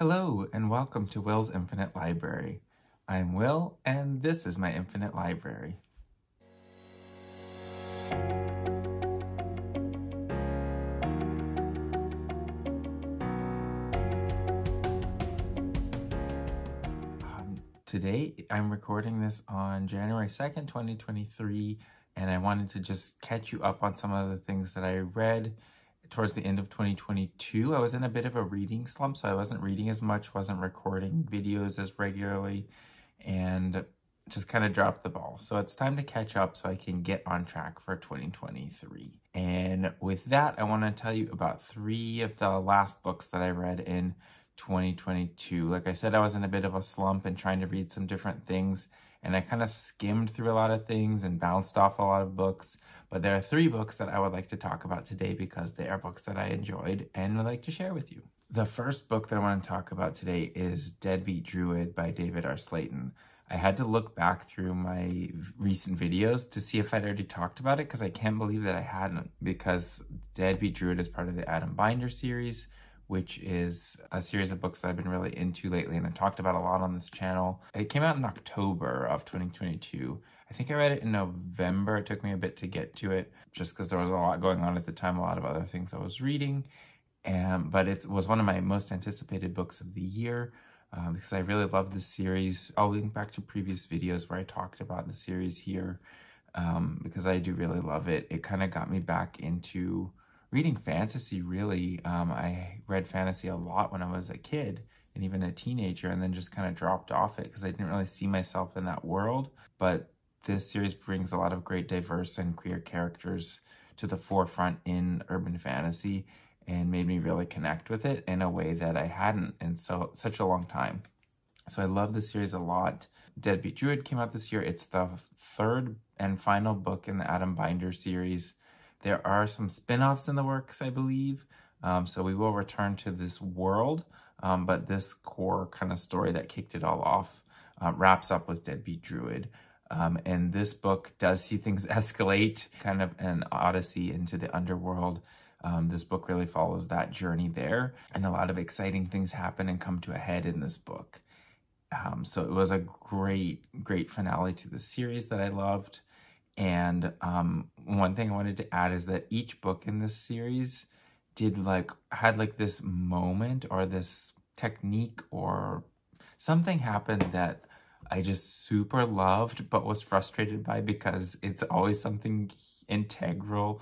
Hello and welcome to Will's Infinite Library. I'm Will and this is my Infinite Library. Today I'm recording this on January 2nd, 2023, and I wanted to just catch you up on some of the things that I read towards the end of 2022. I was in a bit of a reading slump, so I wasn't reading as much, wasn't recording videos as regularly, and just kind of dropped the ball. So it's time to catch up so I can get on track for 2023. And with that, I want to tell you about 3 of the last books that I read in 2022. Like I said, I was in a bit of a slump and trying to read some different things, and I kind of skimmed through a lot of things and bounced off a lot of books. But there are 3 books that I would like to talk about today because they are books that I enjoyed and would like to share with you. The first book that I want to talk about today is Deadbeat Druid by David R. Slayton. I had to look back through my recent videos to see if I'd already talked about it, because I can't believe that I hadn't, because Deadbeat Druid is part of the Adam Binder series, which is a series of books that I've been really into lately and I've talked about a lot on this channel. It came out in October of 2022. I think I read it in November. It took me a bit to get to it just because there was a lot going on at the time, a lot of other things I was reading. But it was one of my most anticipated books of the year because I really love this series. I'll link back to previous videos where I talked about the series here because I do really love it. It kind of got me back into reading fantasy, really. I read fantasy a lot when I was a kid and even a teenager, and then just kind of dropped off it because I didn't really see myself in that world. But this series brings a lot of great diverse and queer characters to the forefront in urban fantasy and made me really connect with it in a way that I hadn't in such a long time. So I love this series a lot. Deadbeat Druid came out this year. It's the 3rd and final book in the Adam Binder series. There are some spin-offs in the works, I believe, so we will return to this world, but this core kind of story that kicked it all off wraps up with Deadbeat Druid. And this book does see things escalate, kind of an odyssey into the underworld. This book really follows that journey there, and a lot of exciting things happen and come to a head in this book. So it was a great finale to the series that I loved. And one thing I wanted to add is that each book in this series had this moment or this technique or something happened that I just super loved but was frustrated by, because it's always something integral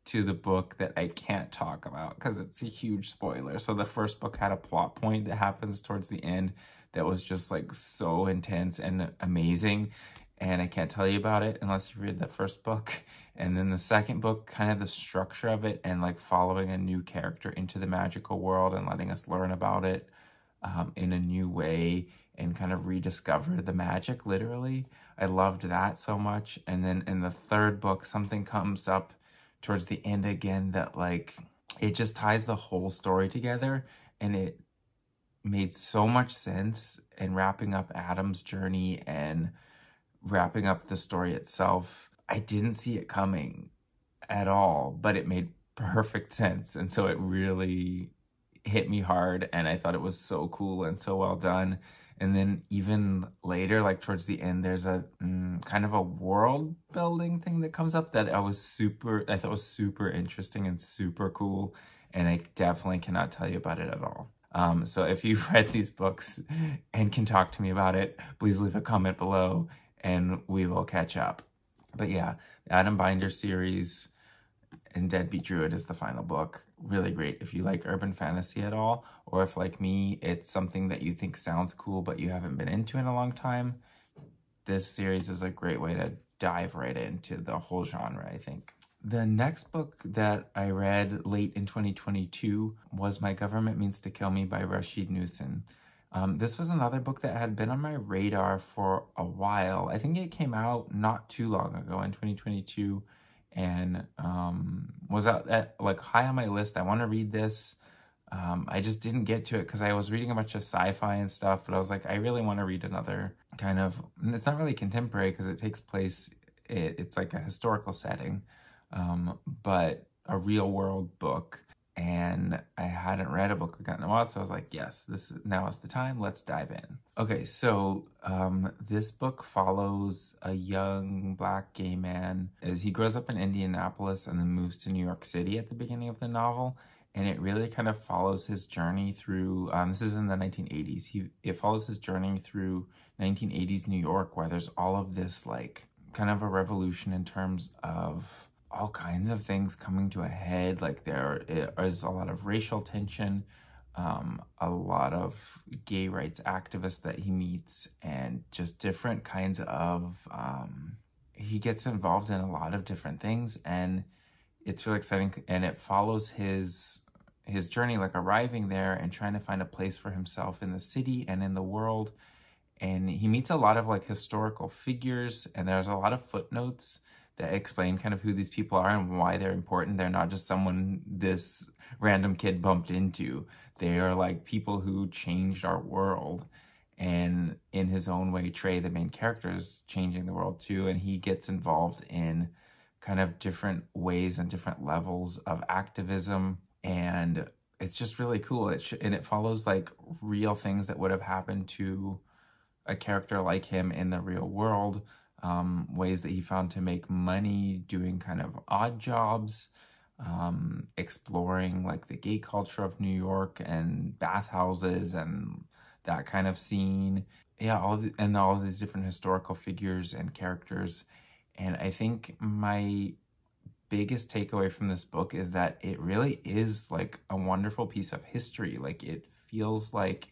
to the book that I can't talk about because it's a huge spoiler. So the first book had a plot point that happens towards the end that was just so intense and amazing, and I can't tell you about it unless you read the first book. And then the second book, kind of the structure of it and following a new character into the magical world and letting us learn about it in a new way and kind of rediscover the magic, literally. I loved that so much. And then in the 3rd book, something comes up towards the end again that it just ties the whole story together, and it made so much sense in wrapping up Adam's journey and wrapping up the story itself. I didn't see it coming at all, but it made perfect sense. And so it really hit me hard, and I thought it was so cool and so well done. And then even later, towards the end, there's a kind of a world building thing that comes up that I thought was super interesting and super cool. And I definitely cannot tell you about it at all. So if you've read these books and can talk to me about it, please leave a comment below and we will catch up. But yeah, the Adam Binder series and Deadbeat Druid is the final book. Really great if you like urban fantasy at all, or if, like me, it's something that you think sounds cool but you haven't been into in a long time. This series is a great way to dive right into the whole genre, I think. The next book that I read late in 2022 was My Government Means to Kill Me by Rashid Newson. This was another book that had been on my radar for a while. I think it came out not too long ago in 2022 and was out at high on my list. I want to read this. I just didn't get to it because I was reading a bunch of sci-fi and stuff, but I was I really want to read another kind of, and it's not really contemporary because it takes place, it's a historical setting, but a real world book and I hadn't read a book like that in a while, so I was like, yes, now is the time, let's dive in. Okay, so this book follows a young Black gay man as he grows up in Indianapolis and then moves to New York City at the beginning of the novel, and it really kind of follows his journey through, this is in the 1980s, it follows his journey through 1980s New York, where there's all of this, like, kind of a revolution in terms of all kinds of things coming to a head. Like, there is a lot of racial tension, a lot of gay rights activists that he meets, and just different kinds of, he gets involved in a lot of different things, and it's really exciting. And it follows his journey, like arriving there and trying to find a place for himself in the city and in the world. And he meets a lot of like historical figures, and there's a lot of footnotes that explain kind of who these people are and why they're important. They're not just someone this random kid bumped into. They are like people who changed our world. And in his own way, Trey, the main character, is changing the world too. And he gets involved in kind of different ways and different levels of activism. And it's just really cool. And it follows like real things that would have happened to a character like him in the real world, ways that he found to make money doing kind of odd jobs, exploring like the gay culture of New York and bathhouses and that kind of scene. Yeah, all of these different historical figures and characters. And I think my biggest takeaway from this book is that it really is like a wonderful piece of history. Like, it feels like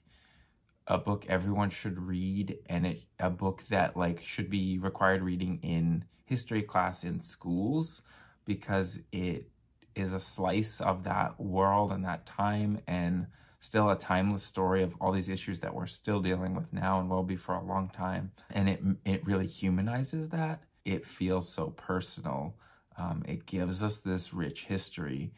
a book everyone should read, and a book that like should be required reading in history class in schools, because it is a slice of that world and that time, and still a timeless story of all these issues that we're still dealing with now and will be for a long time. And it really humanizes that. It feels so personal. It gives us this rich history,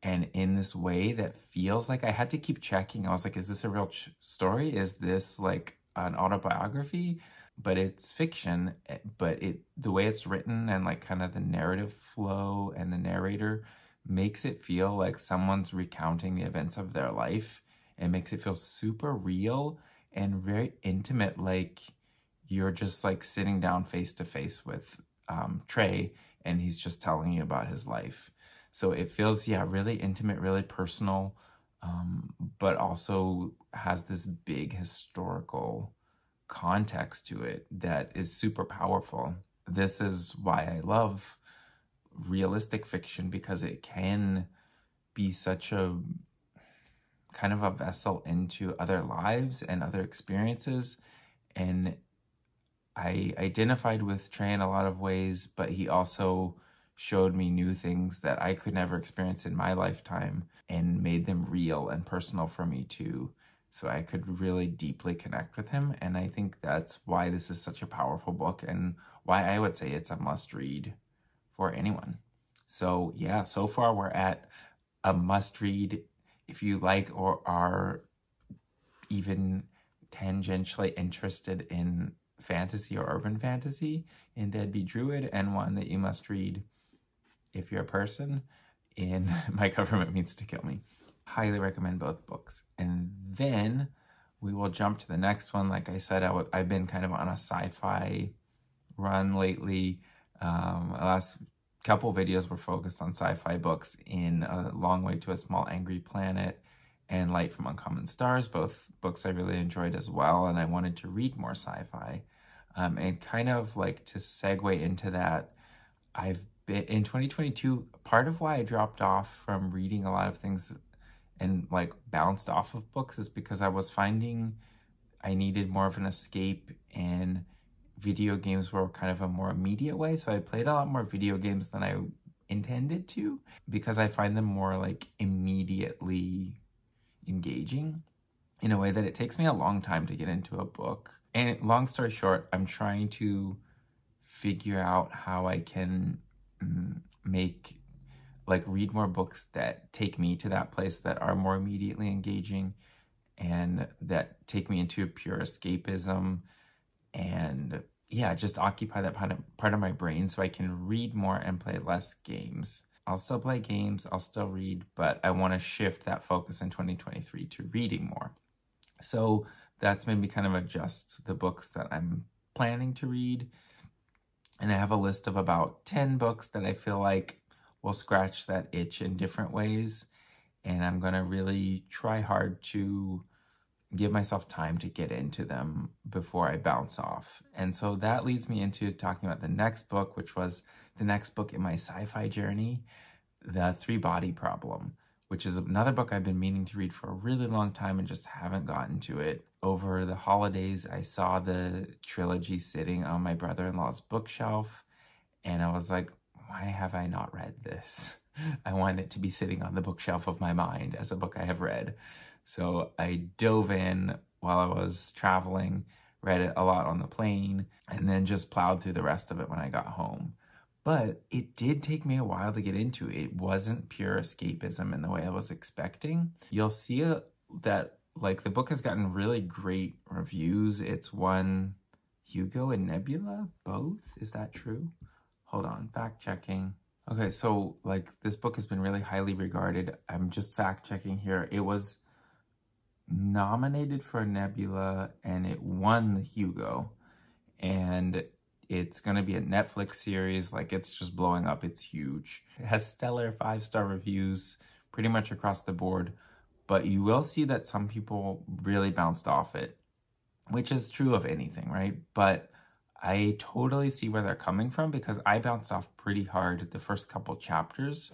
and in this way that feels like I had to keep checking. I was like, is this a real story? Is this like an autobiography? But it's fiction, but the way it's written and like kind of the narrative flow and the narrator makes it feel like someone's recounting the events of their life. It makes it feel super real and very intimate, like you're just like sitting down face to face with Trey, and he's just telling you about his life. So it feels, yeah, really intimate, really personal, but also has this big historical context to it that is super powerful. This is why I love realistic fiction, because it can be such a kind of a vessel into other lives and other experiences. And I identified with Trey in a lot of ways, but he also showed me new things that I could never experience in my lifetime and made them real and personal for me too. So I could really deeply connect with him. And I think that's why this is such a powerful book, and why I would say it's a must read for anyone. So yeah, so far we're at a must read if you like or are even tangentially interested in fantasy or urban fantasy, in Deadbeat Druid, and one that you must read if you're a person in My Government Means to Kill Me. Highly recommend both books. And then we will jump to the next one. Like I said, I've been kind of on a sci-fi run lately. The last couple videos were focused on sci-fi books, in A Long Way to a Small Angry Planet and Light from Uncommon Stars, both books I really enjoyed as well, and I wanted to read more sci-fi. And kind of like to segue into that, I've been, in 2022, part of why I dropped off from reading a lot of things and like bounced off of books is because I was finding I needed more of an escape, and video games were kind of a more immediate way. So I played a lot more video games than I intended to, because I find them more like immediately engaging in a way that it takes me a long time to get into a book. And long story short, I'm trying to figure out how I can read more books that take me to that place, that are more immediately engaging and that take me into pure escapism, and yeah, just occupy that part of my brain so I can read more and play less games. I'll still play games, I'll still read, but I want to shift that focus in 2023 to reading more. So that's made me kind of adjust the books that I'm planning to read. And I have a list of about 10 books that I feel like will scratch that itch in different ways. And I'm going to really try hard to give myself time to get into them before I bounce off. And so that leads me into talking about the next book, which was the next book in my sci-fi journey, The Three-Body Problem, which is another book I've been meaning to read for a really long time and just haven't gotten to it. Over the holidays, I saw the trilogy sitting on my brother-in-law's bookshelf, and I was like, why have I not read this? I want it to be sitting on the bookshelf of my mind as a book I have read. So I dove in while I was traveling, read it a lot on the plane, and then just plowed through the rest of it when I got home. But it did take me a while to get into it. It wasn't pure escapism in the way I was expecting. You'll see that like the book has gotten really great reviews. It's won Hugo and Nebula, both. Is that true? Hold on, fact checking. Okay, so like this book has been really highly regarded. I'm just fact checking here. It was nominated for a Nebula and it won the Hugo, and it's going to be a Netflix series. Like, it's just blowing up. It's huge. It has stellar 5-star reviews pretty much across the board, but you will see that some people really bounced off it, which is true of anything, right? But I totally see where they're coming from, because I bounced off pretty hard the first couple chapters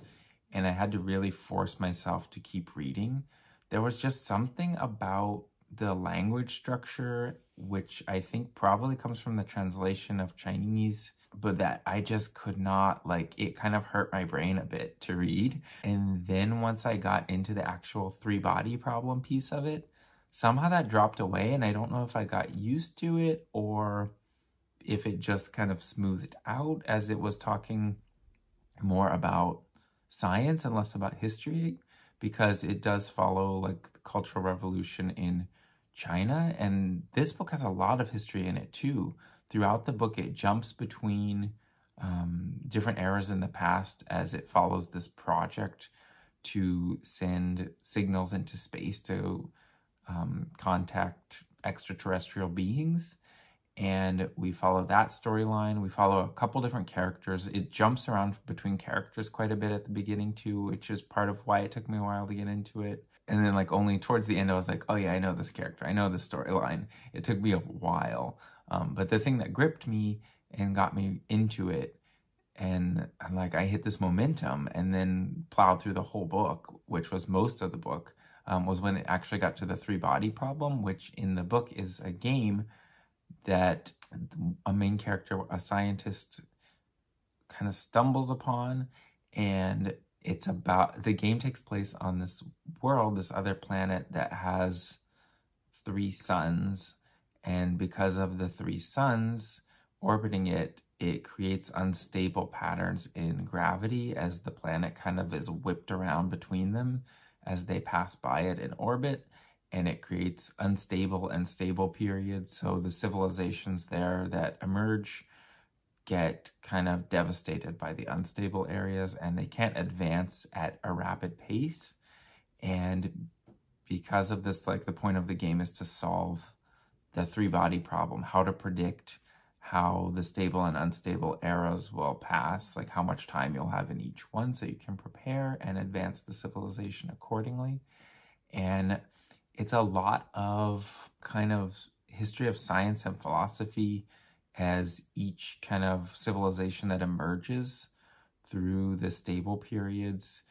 and I had to really force myself to keep reading. There was just something about the language structure, which I think probably comes from the translation of Chinese, but that I just could not, like, it kind of hurt my brain a bit to read. And then once I got into the actual three-body problem piece of it, somehow that dropped away, and I don't know if I got used to it or if it just kind of smoothed out as it was talking more about science and less about history, because it does follow like the Cultural Revolution in China. And this book has a lot of history in it too. Throughout the book, it jumps between different eras in the past as it follows this project to send signals into space to contact extraterrestrial beings. And we follow that storyline. We follow a couple different characters. It jumps around between characters quite a bit at the beginning too, which is part of why it took me a while to get into it. And then like only towards the end, I was like, oh yeah, I know this character. I know this storyline. It took me a while. But the thing that gripped me and got me into it, and like I hit this momentum and then plowed through the whole book, which was most of the book, was when it actually got to the three-body problem, which in the book is a game that a main character, a scientist, kind of stumbles upon. And it's about, the game takes place on this world, this other planet that has 3 suns. And because of the 3 suns orbiting it, it creates unstable patterns in gravity as the planet kind of is whipped around between them as they pass by it in orbit. And it creates unstable and stable periods. So the civilizations there that emerge get kind of devastated by the unstable areas, and they can't advance at a rapid pace. And because of this, like the point of the game is to solve the three-body problem, how to predict how the stable and unstable eras will pass, like how much time you'll have in each one so you can prepare and advance the civilization accordingly. And it's a lot of kind of history of science and philosophy as each kind of civilization that emerges through the stable periods.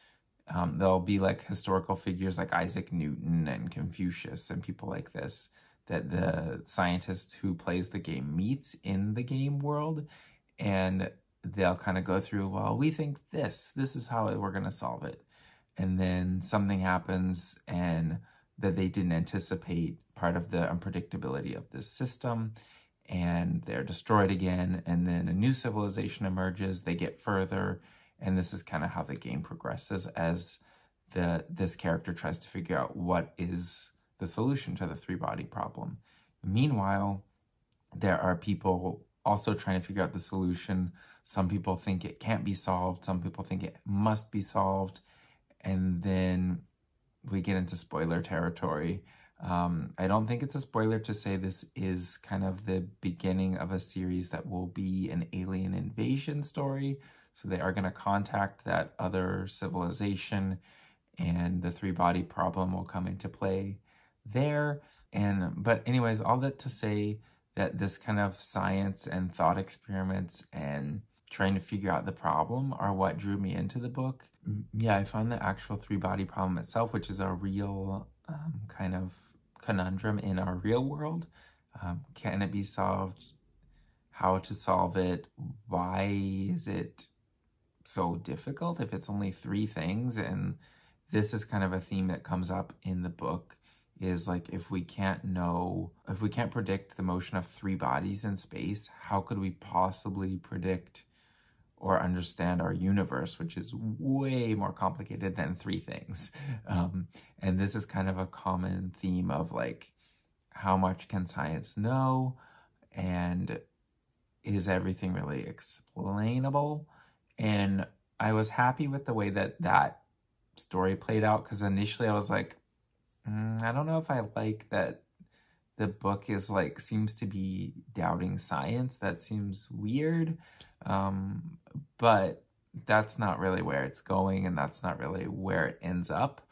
There'll be like historical figures like Isaac Newton and Confucius and people like this that the scientist who plays the game meets in the game world. And they'll kind of go through, well, we think this is how we're going to solve it. And then something happens and that they didn't anticipate, part of the unpredictability of this system, and they're destroyed again, and then a new civilization emerges, they get further, and this is kind of how the game progresses as this character tries to figure out what is the solution to the three-body problem. Meanwhile, there are people also trying to figure out the solution. Some people think it can't be solved. Some people think it must be solved. And then we get into spoiler territory. I don't think it's a spoiler to say this is kind of the beginning of a series that will be an alien invasion story. So they are going to contact that other civilization, and the three-body problem will come into play there. But anyways, all that to say that this kind of science and thought experiments and trying to figure out the problem are what drew me into the book. Yeah, I found the actual three-body problem itself, which is a real kind of conundrum in our real world. Can it be solved? How to solve it? Why is it so difficult if it's only three things? And this is kind of a theme that comes up in the book, is like, if we can't predict the motion of three bodies in space, how could we possibly predict or understand our universe, which is way more complicated than three things. And this is kind of a common theme of like, how much can science know? And is everything really explainable? And I was happy with the way that that story played out, because initially I was like, I don't know if I like that the book is like, seems to be doubting science. That seems weird. But that's not really where it's going, and that's not really where it ends up.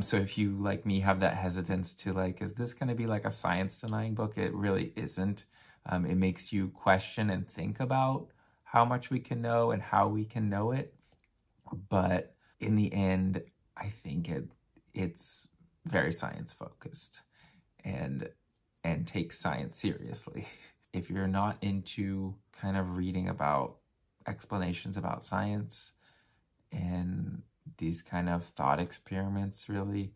So if you, like me, have that hesitance to like, is this going to be like a science denying book? It really isn't. It makes you question and think about how much we can know and how we can know it. But in the end, I think it's very science focused and takes science seriously. If you're not into kind of reading about explanations about science and these kind of thought experiments, really,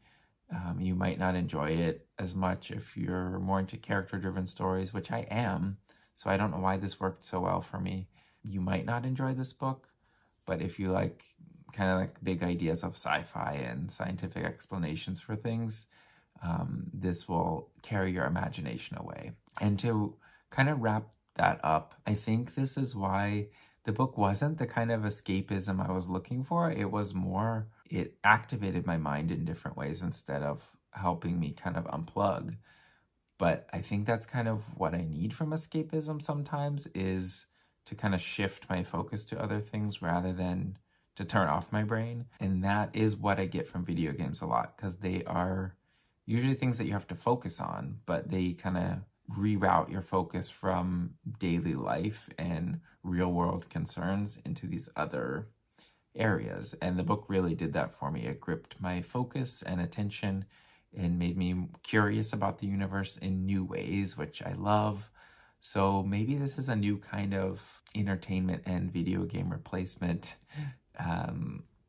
you might not enjoy it as much. If you're more into character-driven stories, which I am, so I don't know why this worked so well for me, you might not enjoy this book. But if you like kind of like big ideas of sci-fi and scientific explanations for things, this will carry your imagination away. And to kind of wrap that up, I think this is why the book wasn't the kind of escapism I was looking for. It was more, it activated my mind in different ways instead of helping me kind of unplug. But I think that's kind of what I need from escapism sometimes, is to kind of shift my focus to other things rather than to turn off my brain. And that is what I get from video games a lot, because they are usually things that you have to focus on, but they kind of reroute your focus from daily life and real world concerns into these other areas. And the book really did that for me. It gripped my focus and attention and made me curious about the universe in new ways, which I love. So maybe this is a new kind of entertainment and video game replacement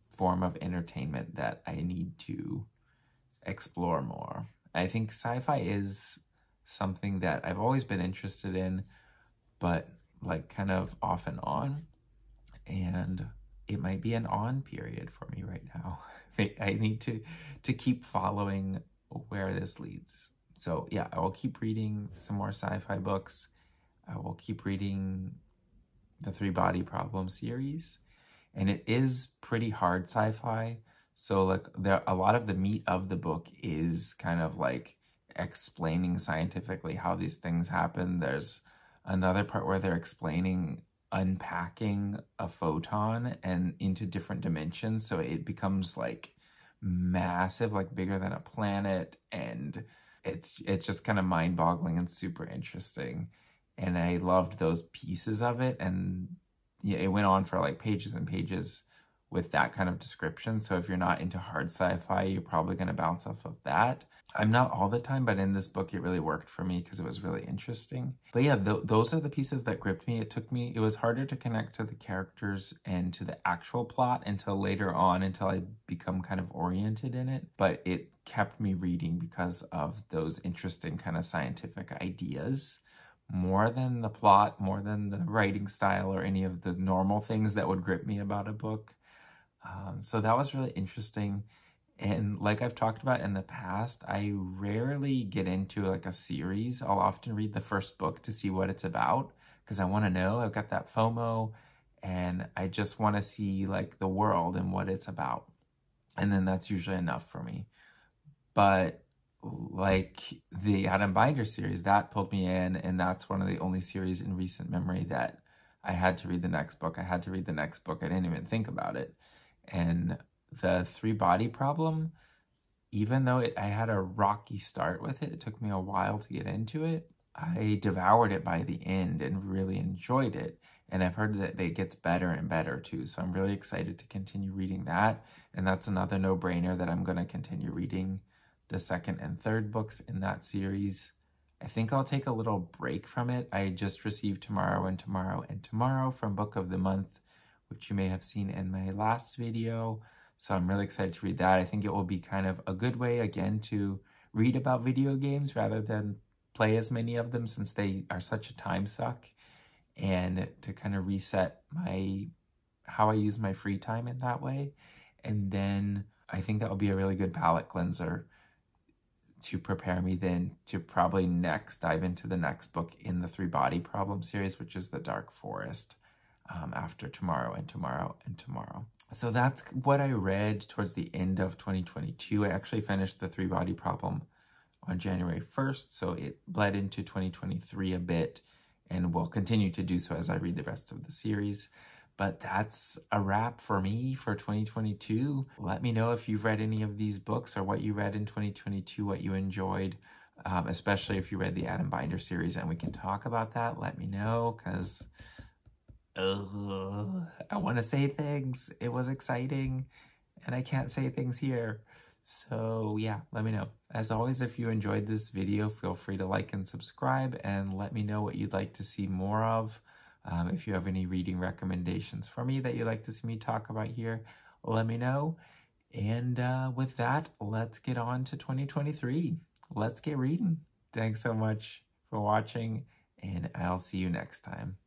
form of entertainment that I need to explore more. I think sci-fi is something that I've always been interested in, but like kind of off and on. And it might be an on period for me right now. I need to keep following where this leads. So yeah, I will keep reading some more sci-fi books. I will keep reading the Three-Body Problem series. And it is pretty hard sci-fi. So like a lot of the meat of the book is kind of like explaining scientifically how these things happen. There's another part where they're unpacking a photon and into different dimensions. So it becomes like massive, like bigger than a planet. And it's just kind of mind-boggling and super interesting. And I loved those pieces of it. And yeah, it went on for like pages and pages with that kind of description. So if you're not into hard sci-fi, you're probably going to bounce off of that. I'm not all the time, but in this book, it really worked for me because it was really interesting. But yeah, those are the pieces that gripped me. It was harder to connect to the characters and to the actual plot until later on, until I become kind of oriented in it. But it kept me reading because of those interesting kind of scientific ideas, more than the plot, more than the writing style or any of the normal things that would grip me about a book. So that was really interesting. And like I've talked about in the past, I rarely get into like a series. I'll often read the first book to see what it's about, because I want to know. I've got that FOMO, and I just want to see like the world and what it's about. And then that's usually enough for me. But like the Adam Binder series, that pulled me in, and that's one of the only series in recent memory that I had to read the next book. I had to read the next book. I didn't even think about it. And the Three Body Problem, even though I had a rocky start with it, it took me a while to get into it, I devoured it by the end and really enjoyed it. And I've heard that it gets better and better too. So I'm really excited to continue reading that. And that's another no-brainer that I'm going to continue reading the second and third books in that series. I think I'll take a little break from it. I just received Tomorrow and Tomorrow and Tomorrow from Book of the Month, which you may have seen in my last video. So I'm really excited to read that. I think it will be kind of a good way, again, to read about video games rather than play as many of them, since they are such a time suck, and to kind of reset how I use my free time in that way. And then I think that will be a really good palate cleanser to prepare me then to probably next dive into the next book in the Three Body Problem series, which is The Dark Forest, after Tomorrow and Tomorrow and Tomorrow. So that's what I read towards the end of 2022. I actually finished the Three Body Problem on January 1st, so it bled into 2023 a bit, and will continue to do so as I read the rest of the series. But that's a wrap for me for 2022. Let me know if you've read any of these books or what you read in 2022, what you enjoyed, especially if you read the Adam Binder series, and we can talk about that. Let me know, because I want to say things. It was exciting, and I can't say things here. So yeah, let me know. As always, if you enjoyed this video, feel free to like and subscribe, and let me know what you'd like to see more of. If you have any reading recommendations for me that you'd like to see me talk about here, let me know. And with that, let's get on to 2023. Let's get reading. Thanks so much for watching, and I'll see you next time.